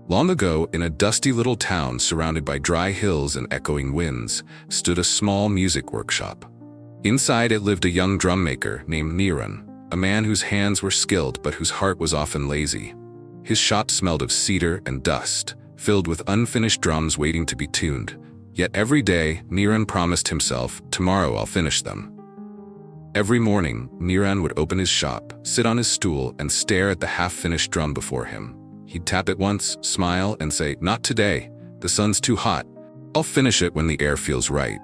Long ago, in a dusty little town surrounded by dry hills and echoing winds, stood a small music workshop. Inside it lived a young drum maker named Niran, a man whose hands were skilled but whose heart was often lazy. His shop smelled of cedar and dust, filled with unfinished drums waiting to be tuned. Yet every day, Niran promised himself, "Tomorrow I'll finish them." Every morning, Niran would open his shop, sit on his stool, and stare at the half-finished drum before him. He'd tap it once, smile, and say, "Not today. The sun's too hot. I'll finish it when the air feels right."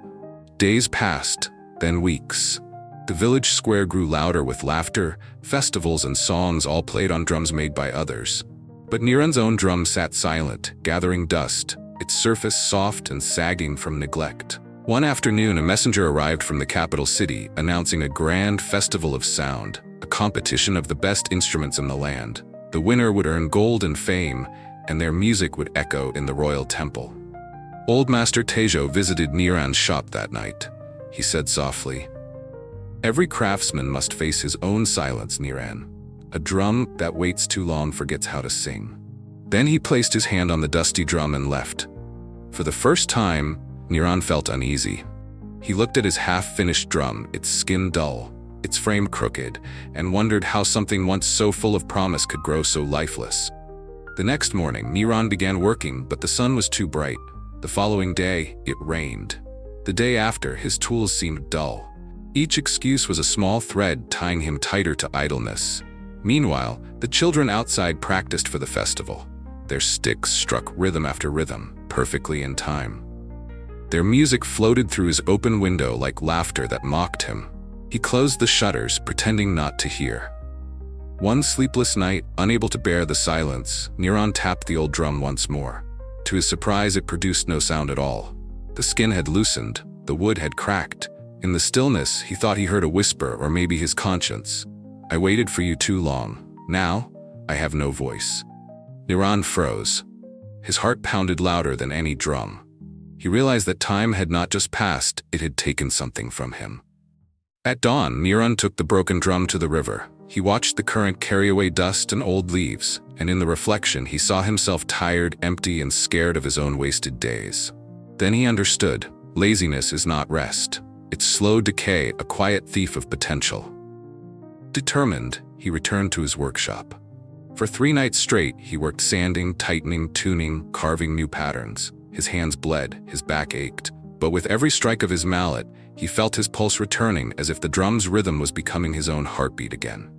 Days passed, then weeks. The village square grew louder with laughter, festivals and songs all played on drums made by others. But Niran's own drum sat silent, gathering dust, its surface soft and sagging from neglect. One afternoon, a messenger arrived from the capital city, announcing a grand festival of sound, a competition of the best instruments in the land. The winner would earn gold and fame, and their music would echo in the royal temple. Old Master Tejo visited Niran's shop that night. He said softly, "Every craftsman must face his own silence, Niran. A drum that waits too long forgets how to sing." Then he placed his hand on the dusty drum and left. For the first time, Niran felt uneasy. He looked at his half-finished drum, its skin dull, its frame crooked, and wondered how something once so full of promise could grow so lifeless. The next morning, Niran began working, but the sun was too bright. The following day, it rained. The day after, his tools seemed dull. Each excuse was a small thread tying him tighter to idleness. Meanwhile, the children outside practiced for the festival. Their sticks struck rhythm after rhythm, perfectly in time. Their music floated through his open window like laughter that mocked him. He closed the shutters, pretending not to hear. One sleepless night, unable to bear the silence, Niran tapped the old drum once more. To his surprise, it produced no sound at all. The skin had loosened, the wood had cracked. In the stillness, he thought he heard a whisper, or maybe his conscience. "I waited for you too long. Now, I have no voice." Niran froze. His heart pounded louder than any drum. He realized that time had not just passed, it had taken something from him. At dawn, Niran took the broken drum to the river. He watched the current carry away dust and old leaves, and in the reflection he saw himself tired, empty, and scared of his own wasted days. Then he understood, laziness is not rest. It's slow decay, a quiet thief of potential. Determined, he returned to his workshop. For 3 nights straight, he worked sanding, tightening, tuning, carving new patterns. His hands bled, his back ached, but with every strike of his mallet, he felt his pulse returning as if the drum's rhythm was becoming his own heartbeat again.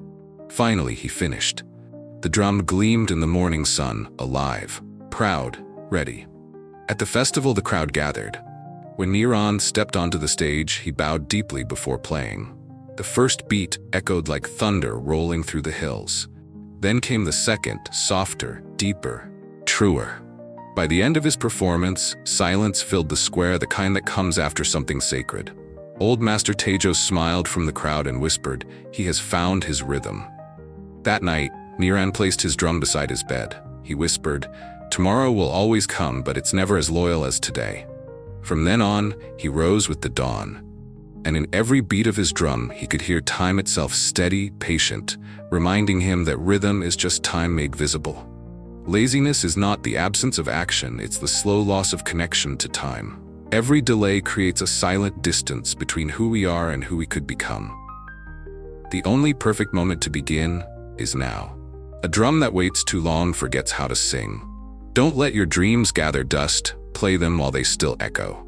Finally, he finished. The drum gleamed in the morning sun, alive, proud, ready. At the festival, the crowd gathered. When Niran stepped onto the stage, he bowed deeply before playing. The first beat echoed like thunder rolling through the hills. Then came the second, softer, deeper, truer. By the end of his performance, silence filled the square, the kind that comes after something sacred. Old Master Tejo smiled from the crowd and whispered, "He has found his rhythm." That night, Niran placed his drum beside his bed. He whispered, "Tomorrow will always come, but it's never as loyal as today." From then on, he rose with the dawn. And in every beat of his drum, he could hear time itself, steady, patient, reminding him that rhythm is just time made visible. Laziness is not the absence of action, it's the slow loss of connection to time. Every delay creates a silent distance between who we are and who we could become. The only perfect moment to begin is now. A drum that waits too long forgets how to sing. Don't let your dreams gather dust, play them while they still echo.